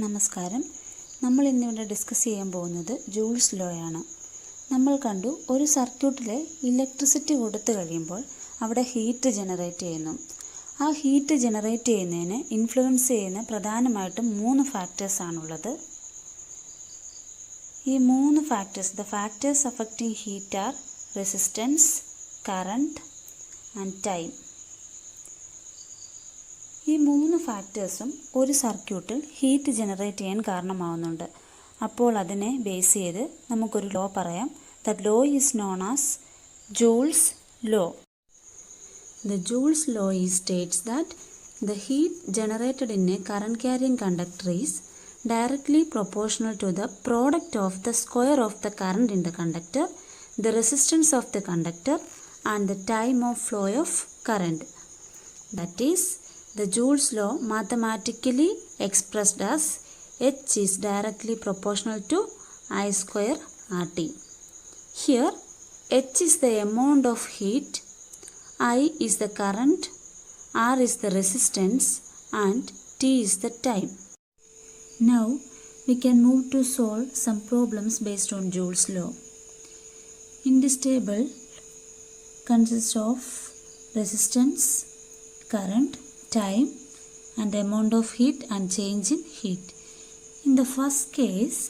നമസ്കാരം. നമ്മൾ ഇന്നിവിടെ ഡിസ്കസ് ചെയ്യാൻ പോകുന്നത് ജൂൾസ് ലോ ആണ്. നമ്മൾ കണ്ടു, ഒരു സർക്യൂട്ടിൽ ഇലക്ട്രിസിറ്റി കൊടുത്തു കഴിയുമ്പോൾ അവിടെ ഹീറ്റ് ജനറേറ്റ് ചെയ്യുന്നു. ആ ഹീറ്റ് ജനറേറ്റ് ചെയ്യുന്നതിന് ഇൻഫ്ലുവൻസ് ചെയ്യുന്ന പ്രധാനമായിട്ടും 3 ഫാക്ടേഴ്സാണുള്ളത്. ഈ 3 factors, the factors affecting heat are resistance, current and time. ഈ 3 ഫാക്ടേഴ്സും ഒരു സർക്യൂട്ടിൽ ഹീറ്റ് ജനറേറ്റ് ചെയ്യാൻ കാരണമാവുന്നുണ്ട്. അപ്പോൾ അതിനെ ബേസ് ചെയ്ത് നമുക്കൊരു ലോ പറയാം. That law is known as Joule's law. The Joule's law states that the heat generated in a current carrying conductor is directly proportional to the product of the square of the current in the conductor, the resistance of the conductor and the time of flow of current. That is, the Joule's law mathematically expressed as H is directly proportional to I square RT. Here, H is the amount of heat, I is the current, R is the resistance and T is the time. Now we can move to solve some problems based on Joule's law. In this table consists of resistance, current, time and amount of heat and change in heat. In the first case,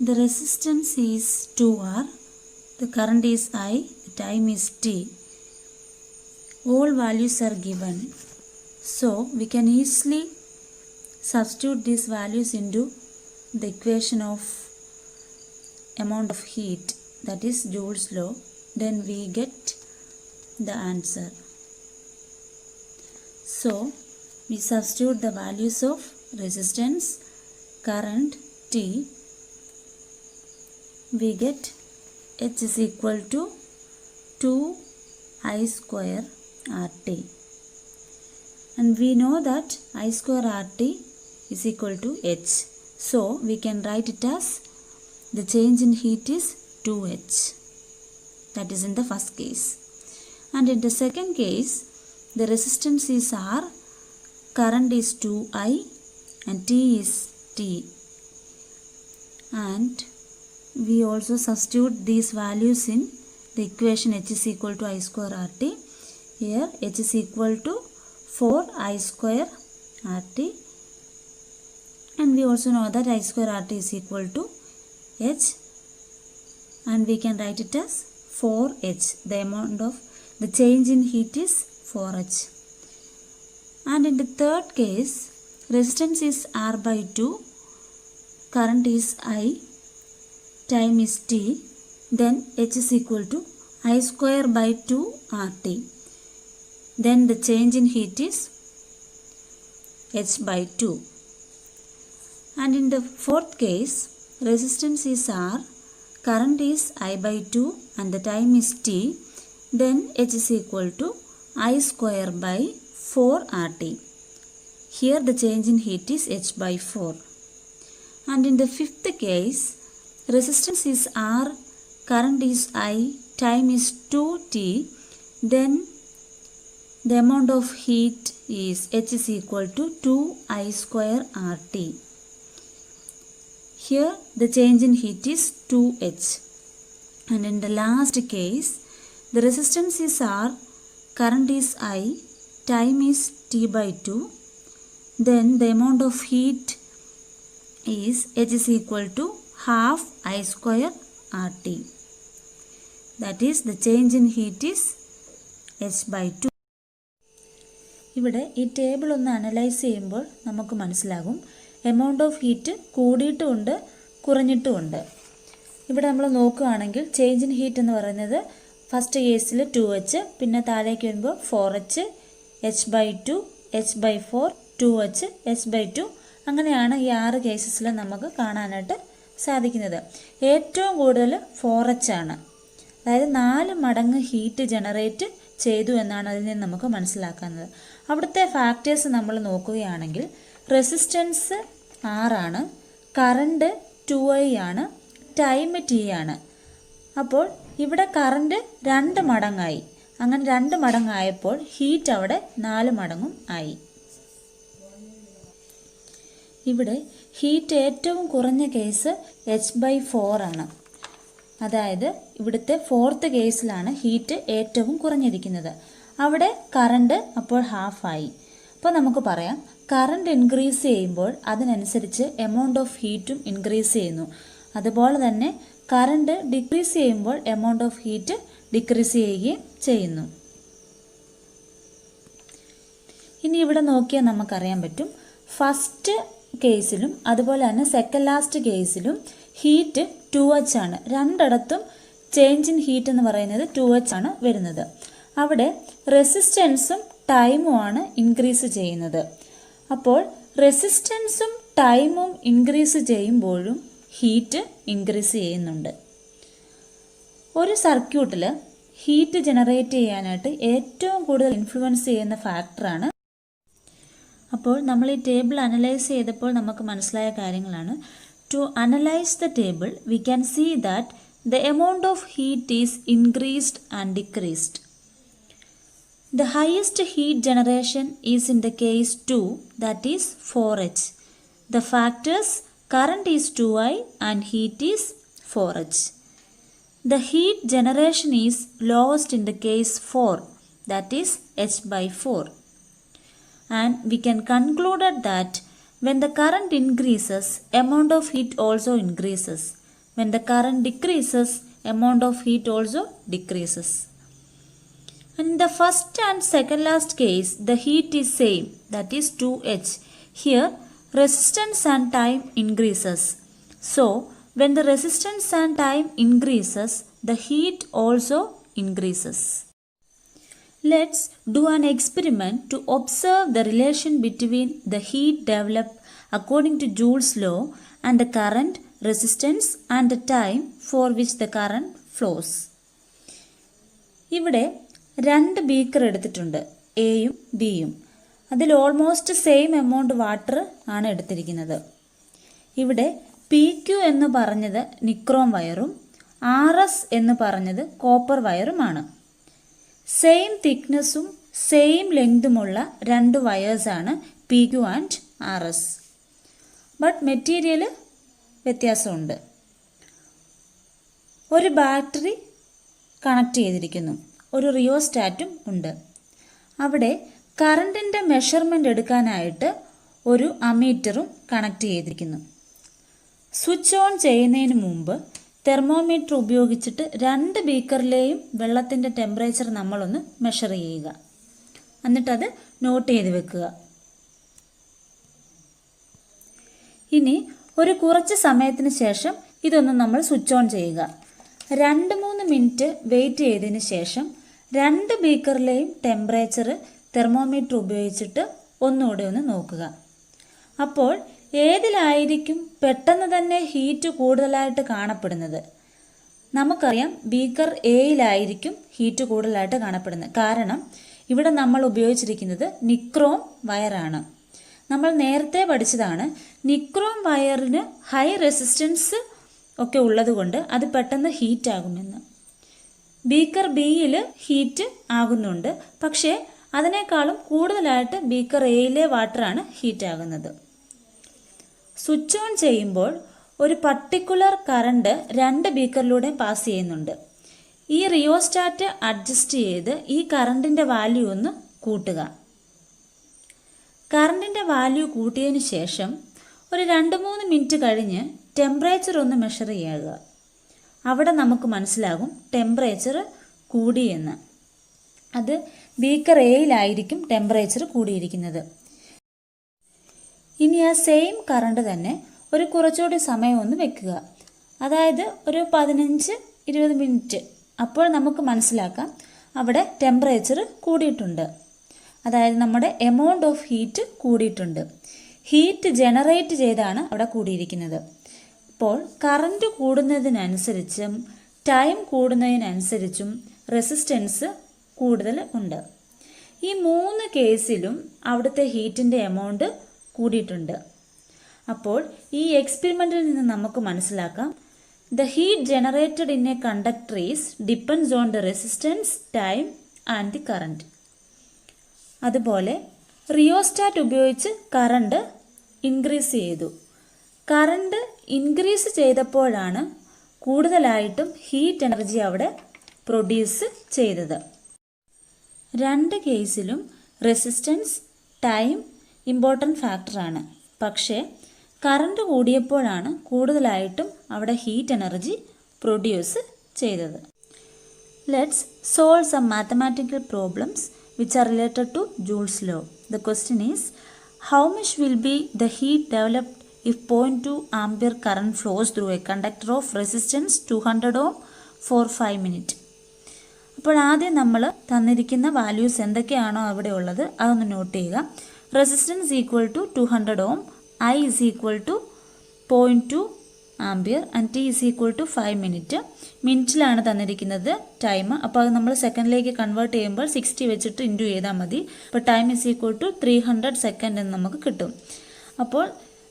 the resistance is 2R, the current is I, the time is T. All values are given, so we can easily substitute these values into the equation of amount of heat, that is Joule's law. Then we get the answer. So we substitute the values of resistance, current, T. We get H is equal to 2I square RT, and we know that I square RT is equal to H, so we can write it as the change in heat is 2H. That is in the first case. And in the second case, the resistance is R, current is 2I and T is T, and we also substitute these values in the equation H is equal to I square RT. Here H is equal to 4I square RT, and we also know that I square RT is equal to H, and we can write it as 4H. The amount of the change in heat is 4H. And in the third case, resistance is R by 2, current is I, time is T, then H is equal to I square by 2 RT. Then the change in heat is H by 2. And in the fourth case, resistance is R, current is I by 2 and the time is T. Then H is equal to I square by 4 RT. Here the change in heat is H by 4. And in the fifth case, resistance is R, current is I, time is 2T. Then the amount of heat is H is equal to 2I square RT. Here the change in heat is 2H. And in the last case, the resistance is R, current is I, time is T by 2. Then the amount of heat is H is equal to half I square RT. That is, the change in heat is H by 2. ഇവിടെ ഈ table ഒന്ന് analyse ചെയ്യുമ്പോൾ നമുക്ക് മനസ്സിലാകും amount of heat കൂടിയിട്ടുമുണ്ട് കുറഞ്ഞിട്ടുമുണ്ട്. ഇവിടെ നമ്മൾ നോക്കുകയാണെങ്കിൽ change in heat എന്ന് പറയുന്നത് ഫസ്റ്റ് കേസിൽ 2H, പിന്നെ താഴേക്ക് വരുമ്പോൾ 4H, H by 2, H by 4, 2H, H by 2. അങ്ങനെയാണ് ഈ 6 കേസസിൽ നമുക്ക് കാണാനായിട്ട് സാധിക്കുന്നത്. ഏറ്റവും കൂടുതൽ 4H ആണ്, അതായത് 4 മടങ്ങ് ഹീറ്റ് ജനറേറ്റ് ചെയ്തു എന്നാണ് അതിൽ നിന്ന് നമുക്ക് മനസ്സിലാക്കുന്നത്. അവിടുത്തെ ഫാക്ടേഴ്സ് നമ്മൾ നോക്കുകയാണെങ്കിൽ റെസിസ്റ്റൻസ് R ആണ്, കറണ്ട് 2I ആണ്, ടൈം T ആണ്. അപ്പോൾ ഇവിടെ കറണ്ട് 2 മടങ്ങായി. അങ്ങനെ 2 മടങ്ങായപ്പോൾ ഹീറ്റ് അവിടെ 4 മടങ്ങും ആയി. ഇവിടെ ഹീറ്റ് ഏറ്റവും കുറഞ്ഞ കേസ് h/4 ആണ്. അതായത് ഇവിടുത്തെ 4th കേസിലാണ് ഹീറ്റ് ഏറ്റവും കുറഞ്ഞിരിക്കുന്നത്. അവിടെ കറണ്ട് അപ്പോൾ ഹാഫായി. അപ്പോൾ നമുക്ക് പറയാം കറണ്ട് ഇൻക്രീസ് ചെയ്യുമ്പോൾ അതിനനുസരിച്ച് എമൗണ്ട് ഓഫ് ഹീറ്റും ഇൻക്രീസ് ചെയ്യുന്നു. അതുപോലെ തന്നെ കറണ്ട് ഡിക്രീസ് ചെയ്യുമ്പോൾ എമൗണ്ട് ഓഫ് ഹീറ്റ് ഡിക്രീസ് ചെയ്യുകയും ചെയ്യുന്നു. ഇനി ഇവിടെ നോക്കിയാൽ നമുക്കറിയാൻ പറ്റും ഫസ്റ്റ് കേസിലും അതുപോലെ തന്നെ സെക്കൻഡ് ലാസ്റ്റ് കേസിലും ഹീറ്റ് 2H ആണ്. രണ്ടിടത്തും ചേഞ്ച് ഇൻ ഹീറ്റ് എന്ന് പറയുന്നത് 2H ആണ് വരുന്നത്. അവിടെ റെസിസ്റ്റൻസും ടൈമും ആണ് ഇൻക്രീസ് ചെയ്യുന്നത്. അപ്പോൾ റെസിസ്റ്റൻസും ടൈമും ഇൻക്രീസ് ചെയ്യുമ്പോഴും ഹീറ്റ് ഇൻക്രീസ് ചെയ്യുന്നുണ്ട്. ഒരു സർക്യൂട്ടിൽ ഹീറ്റ് ജനറേറ്റ് ചെയ്യാനായിട്ട് ഏറ്റവും കൂടുതൽ ഇൻഫ്ലുവൻസ് ചെയ്യുന്ന ഫാക്ടറാണ്. അപ്പോൾ നമ്മൾ ഈ ടേബിൾ അനലൈസ് ചെയ്തപ്പോൾ നമുക്ക് മനസ്സിലായ കാര്യങ്ങളാണ്. To analyze the table, we can see that the amount of heat is increased and decreased. The highest heat generation is in the case 2, that is 4H. The factors current is 2I and heat is 4H. The heat generation is lowest in the case 4, that is H/4. And we can conclude that when the current increases, amount of heat also increases. When the current decreases, amount of heat also decreases. In the first and second last case, the heat is same, that is 2H. Here, resistance and time increases. So, when the resistance and time increases, the heat also increases. Let's do an experiment to observe the relation between the heat developed according to Joule's law and the current, resistance and the time for which the current flows. ഇവിടെ 2 beaker എടുത്തിട്ടുണ്ട്, എയും ബിയും. അതിൽ almost same amount water ആണ് എടുത്തിരിക്കുന്നത്. ഇവിടെ PQ എന്ന് പറഞ്ഞത് നിക്രോം വയറും RS എന്ന് പറഞ്ഞത് കോപ്പർ വയറുമാണ്. സെയിം തിക്നെസ്സും സെയിം ലെങ്തുമുള്ള 2 വയേഴ്സാണ് PQ and RS. But material വ്യത്യാസമുണ്ട്. ഒരു ബാറ്ററി കണക്ട് ചെയ്തിരിക്കുന്നു, ഒരു റിയോസ്റ്റാറ്റും ഉണ്ട്. അവിടെ കറണ്ടിൻ്റെ മെഷർമെൻ്റ് എടുക്കാനായിട്ട് ഒരു അമീറ്ററും കണക്ട് ചെയ്തിരിക്കുന്നു. സ്വിച്ച് ഓൺ ചെയ്യുന്നതിന് മുമ്പ് തെർമോമീറ്റർ ഉപയോഗിച്ചിട്ട് 2 ബീക്കറിലെയും വെള്ളത്തിൻ്റെ ടെമ്പറേച്ചർ നമ്മളൊന്ന് മെഷർ ചെയ്യുക. എന്നിട്ടത് നോട്ട് ചെയ്ത് വെക്കുക. ഇനി ഒരു കുറച്ച് സമയത്തിന് ശേഷം ഇതൊന്ന് നമ്മൾ സ്വിച്ച് ഓൺ ചെയ്യുക. 2-3 മിനിറ്റ് വെയിറ്റ് ചെയ്തതിന് ശേഷം 2 ബീക്കറിലെയും ടെമ്പറേച്ചർ തെർമോമീറ്റർ ഉപയോഗിച്ചിട്ട് ഒന്നുകൂടെ ഒന്ന് നോക്കുക. അപ്പോൾ ഏതിലായിരിക്കും പെട്ടെന്ന് തന്നെ ഹീറ്റ് കൂടുതലായിട്ട് കാണപ്പെടുന്നത്? നമുക്കറിയാം ബീക്കർ എയിലായിരിക്കും ഹീറ്റ് കൂടുതലായിട്ട് കാണപ്പെടുന്നത്. കാരണം ഇവിടെ നമ്മൾ ഉപയോഗിച്ചിരിക്കുന്നത് നിക്രോം വയറാണ്. നമ്മൾ നേരത്തെ പഠിച്ചതാണ് നിക്രോം വയറിന് ഹൈ റെസിസ്റ്റൻസ് ഒക്കെ ഉള്ളതുകൊണ്ട് അത് പെട്ടെന്ന് ഹീറ്റ് ആകുമെന്ന്. ബീക്കർ ബിയിൽ ഹീറ്റ് ആകുന്നുണ്ട്, പക്ഷേ അതിനേക്കാളും കൂടുതലായിട്ട് ബീക്കർ എയിലെ വാട്ടറാണ് ഹീറ്റ് ആകുന്നത്. സ്വിച്ച് ഓൺ ചെയ്യുമ്പോൾ ഒരു പർട്ടിക്കുലർ കറണ്ട് 2 ബീക്കറിലൂടെ പാസ് ചെയ്യുന്നുണ്ട്. ഈ റിയോസ്റ്റാറ്റ് അഡ്ജസ്റ്റ് ചെയ്ത് ഈ കറണ്ടിൻ്റെ വാല്യൂ ഒന്ന് കൂട്ടുക. കറണ്ടിൻ്റെ വാല്യൂ കൂട്ടിയതിന് ശേഷം ഒരു 2-3 മിനിറ്റ് കഴിഞ്ഞ് ടെമ്പറേച്ചർ ഒന്ന് മെഷർ ചെയ്യുക. അവിടെ നമുക്ക് മനസ്സിലാകും ടെമ്പറേച്ചർ കൂടിയെന്ന്. അത് ബീക്കർ എയിലായിരിക്കും ടെമ്പറേച്ചർ കൂടിയിരിക്കുന്നത്. ഇനി ആ സെയിം കറണ്ട് തന്നെ ഒരു കുറച്ചുകൂടി സമയം ഒന്ന് വെക്കുക. അതായത് ഒരു 15-20 മിനിറ്റ്. അപ്പോൾ നമുക്ക് മനസ്സിലാക്കാം അവിടെ ടെമ്പറേച്ചർ കൂടിയിട്ടുണ്ട്. അതായത് നമ്മുടെ എമൗണ്ട് ഓഫ് ഹീറ്റ് കൂടിയിട്ടുണ്ട്. ഹീറ്റ് ജനറേറ്റ് ചെയ്താണ് അവിടെ കൂടിയിരിക്കുന്നത്. ഇപ്പോൾ കറണ്ട് കൂടുന്നതിനനുസരിച്ചും ടൈം കൂടുന്നതിനനുസരിച്ചും റെസിസ്റ്റൻസ് കൂടുതൽ ഉണ്ട്. ഈ 3 കേസിലും അവിടുത്തെ ഹീറ്റിൻ്റെ എമൗണ്ട് കൂടിയിട്ടുണ്ട്. അപ്പോൾ ഈ എക്സ്പെരിമെൻറ്റിൽ നിന്ന് നമുക്ക് മനസ്സിലാക്കാം the heat generated in A conductor is depends on the resistance, time and the current. അതുപോലെ റിയോസ്റ്റാറ്റ് ഉപയോഗിച്ച് കറണ്ട് ഇൻക്രീസ് ചെയ്തു. കറണ്ട് ഇൻക്രീസ് ചെയ്തപ്പോഴാണ് കൂടുതലായിട്ടും ഹീറ്റ് എനർജി അവിടെ പ്രൊഡ്യൂസ് ചെയ്തത്. രണ്ട് കേസിലും റെസിസ്റ്റൻസ്, ടൈം ഇമ്പോർട്ടൻ്റ് ഫാക്ടറാണ്. പക്ഷേ കറണ്ട് കൂടിയപ്പോഴാണ് കൂടുതലായിട്ടും അവിടെ ഹീറ്റ് എനർജി പ്രൊഡ്യൂസ് ചെയ്തത്. Let's solve some mathematical problems which are related to Joule's law. The question is, how much will be the heat developed if 0.2 ampere current flows through a conductor of resistance 200 ohm for 5 minutes? അപ്പോൾ ആദ്യം നമ്മൾ തന്നിരിക്കുന്ന values എന്തൊക്കെയാണോ അവിടെ ഉള്ളത് അതൊന്ന് note ചെയ്യുക. Resistance equal to 200 ohm, I is equal to 0.2 ampere and T is equal to 5 minute. മിനിറ്റിലാണ് തന്നിരിക്കുന്നത് ടൈം. അപ്പോൾ അത് നമ്മൾ സെക്കൻഡിലേക്ക് കൺവേർട്ട് ചെയ്യുമ്പോൾ 60 വെച്ചിട്ട് ഇൻറ്റു ചെയ്താൽ മതി. അപ്പോൾ time is equal to 300 second എന്ന് നമുക്ക് കിട്ടും. അപ്പോൾ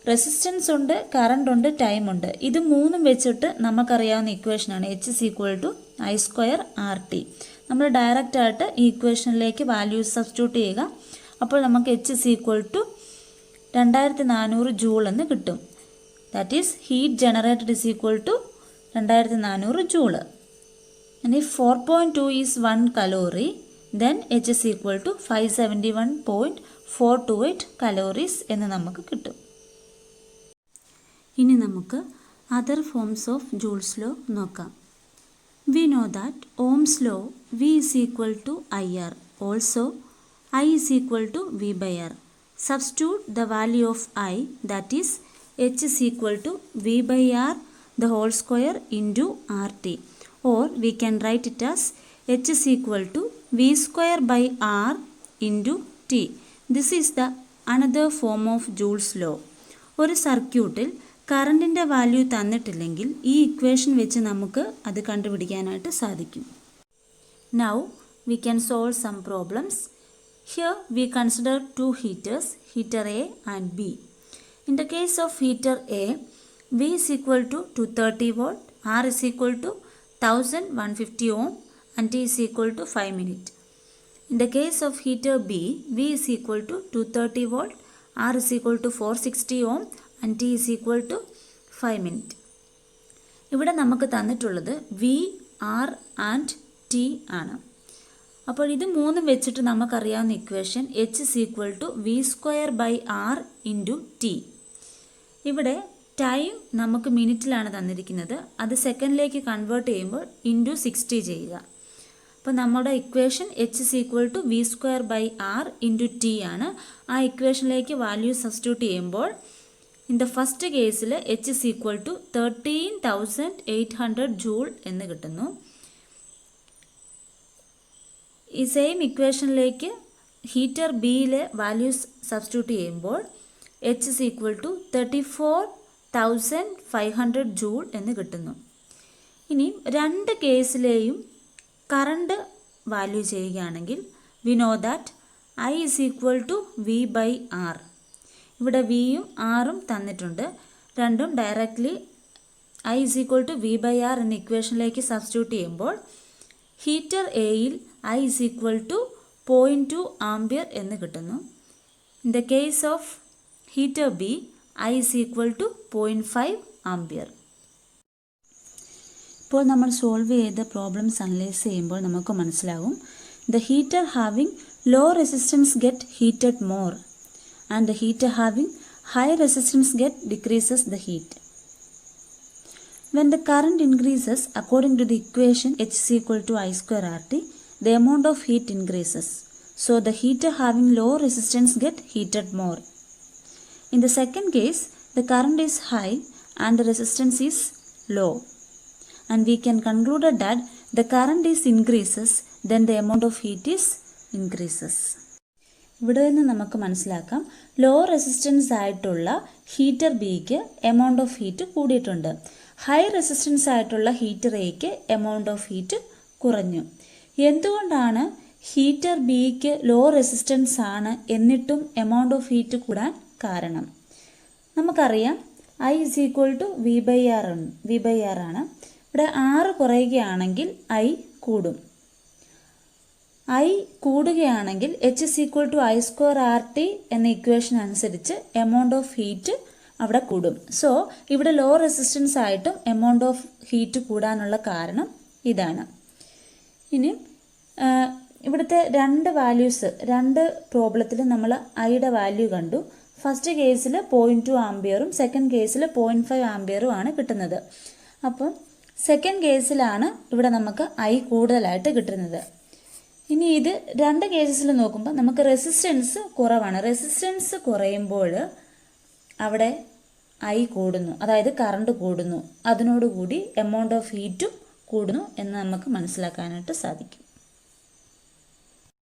റെസിസ്റ്റൻസ് ഉണ്ട്, കറണ്ട് ഉണ്ട്, ടൈം ഉണ്ട്. ഇത് മൂന്നും വെച്ചിട്ട് നമുക്കറിയാവുന്ന ഇക്വേഷനാണ് H is equal to I square R T. നമ്മൾ ഡയറക്റ്റ് ആയിട്ട് ഈ ഇക്വേഷനിലേക്ക് വാല്യൂസ് സബ്സ്റ്റിറ്റ്യൂട്ട് ചെയ്യുക. അപ്പോൾ നമുക്ക് H is equal to 2400 joule എന്ന് കിട്ടും. That is heat generated is equal to 2400 joule. And if 4.2 is 1 calorie, then H is equal to 571.428 calories എന്ന് നമുക്ക് കിട്ടും. ഇനി നമുക്ക് other forms of Joule's law നോക്കാം. We know that Ohm's law V is equal to IR. Also I is equal to V by R. Substitute the value of I, that is H is equal to V by R the whole square into RT, or we can write it as H is equal to V square by R into T. This is the another form of Joule's law. ഒരു സർക്യൂട്ടിൽ കറണ്ടിൻ്റെ value തന്നിട്ടില്ലെങ്കിൽ ഈ equation വെച്ച് നമുക്ക് അത് കണ്ടുപിടിക്കാനായിട്ട് സാധിക്കും. Now we can solve some problems. Here we consider two heaters, heater A and B. In the case of heater A, V is equal to 230 volt, R is equal to 1150 ohm and T is equal to 5 minutes. In the case of heater B, V is equal to 230 volt, R is equal to 460 ohm and T is equal to 5 minutes. ഇവിടെ നമുക്ക് തന്നിട്ടുള്ളത് V, R and T ആണ്. അപ്പോൾ ഇത് മൂന്നും വെച്ചിട്ട് നമുക്കറിയാവുന്ന equation H is equal to V square by R into T. ഇവിടെ ടൈം നമുക്ക് മിനിറ്റിലാണ് തന്നിരിക്കുന്നത്. അത് സെക്കൻഡിലേക്ക് കൺവേർട്ട് ചെയ്യുമ്പോൾ ഇൻറ്റു 60 ചെയ്യുക. അപ്പോൾ നമ്മുടെ equation H is equal to V square by R into T ആണ്. ആ ഇക്വേഷനിലേക്ക് വാല്യൂ സബ്സ്റ്റിറ്റ്യൂട്ട് ചെയ്യുമ്പോൾ ഇൻ ദ ഫസ്റ്റ് കേസിൽ H is equal to 13,800 joule എന്ന് കിട്ടുന്നു. ഈ സെയിം ഇക്വേഷനിലേക്ക് ഹീറ്റർ ബിയിലെ വാല്യൂസ് സബ്സ്റ്റിറ്റ്യൂട്ട് ചെയ്യുമ്പോൾ H is equal to 34,500 joule എന്ന് കിട്ടുന്നു. ഇനി രണ്ട് കേസിലെയും കറണ്ട് വാല്യൂ ചെയ്യുകയാണെങ്കിൽ we know that I is equal to V by R. ഇവിടെ വിയും ആറും തന്നിട്ടുണ്ട്. രണ്ടും directly I is equal to V by R എന്ന ഇക്വേഷനിലേക്ക് സബ്സ്റ്റിറ്റ്യൂട്ട് ചെയ്യുമ്പോൾ ഹീറ്റർ എയിൽ I is equal to 0.2 ampere എന്ന് കിട്ടുന്നു. In the case of heater B I is equal to 0.5 ampere. ഇപ്പോൾ നമ്മൾ സോൾവ് ചെയ്ത പ്രോബ്ലംസ് അനലൈസ് ചെയ്യുമ്പോൾ നമുക്ക് മനസ്സിലാവും the heater having low resistance get heated more and the heater having high resistance get decreases the heat. When the current increases according to the equation H is equal to I square RT, the amount of heat increases. So the heater having low resistance get heated more. In the second case, the current is high and the resistance is low. And we can conclude that the current is increases, then the amount of heat is increases. ഇവിടെ നിന്ന് നമുക്ക് മനസ്സിലാക്കാം law resistance ആയിട്ടുള്ള heater ബിക്ക് amount of heat കൂടിയിട്ടുണ്ട്. High resistance ആയിട്ടുള്ള heater എക്ക് amount of heat കുറഞ്ഞു. എന്തുകൊണ്ടാണ് ഹീറ്റർ ബിക്ക് ലോ റെസിസ്റ്റൻസ് ആണ് എന്നിട്ടും എമൗണ്ട് ഓഫ് ഹീറ്റ് കൂടാൻ കാരണം? നമുക്കറിയാം I is equal to V by R ആണ്. ഇവിടെ R കുറയുകയാണെങ്കിൽ I കൂടും. ഐ കൂടുകയാണെങ്കിൽ H is equal to I square R T എന്ന ഇക്വേഷൻ അനുസരിച്ച് എമൗണ്ട് ഓഫ് ഹീറ്റ് അവിടെ കൂടും. സോ ഇവിടെ ലോ റെസിസ്റ്റൻസ് ആയിട്ടും എമൗണ്ട് ഓഫ് ഹീറ്റ് കൂടാനുള്ള കാരണം ഇതാണ്. ഇനി ഇവിടുത്തെ രണ്ട് വാല്യൂസ്, രണ്ട് പ്രോബ്ലത്തിൽ നമ്മൾ ഐയുടെ വാല്യൂ കണ്ടു. ഫസ്റ്റ് കേസിൽ 0.2 ആംബിയറും സെക്കൻഡ് കേസിൽ 0.5 ആംബിയറും ആണ് കിട്ടുന്നത്. അപ്പം സെക്കൻഡ് കേസിലാണ് ഇവിടെ നമുക്ക് ഐ കൂടുതലായിട്ട് കിട്ടുന്നത്. ഇനി ഇത് രണ്ട് കേസസിൽ നോക്കുമ്പോൾ നമുക്ക് റെസിസ്റ്റൻസ് കുറവാണ്. റെസിസ്റ്റൻസ് കുറയുമ്പോൾ അവിടെ ഐ കൂടുന്നു, അതായത് കറണ്ട് കൂടുന്നു. അതിനോടുകൂടി എമൗണ്ട് ഓഫ് ഹീറ്റും കൂടുന്നു എന്ന് നമുക്ക് മനസ്സിലാക്കാനായിട്ട് സാധിക്കും.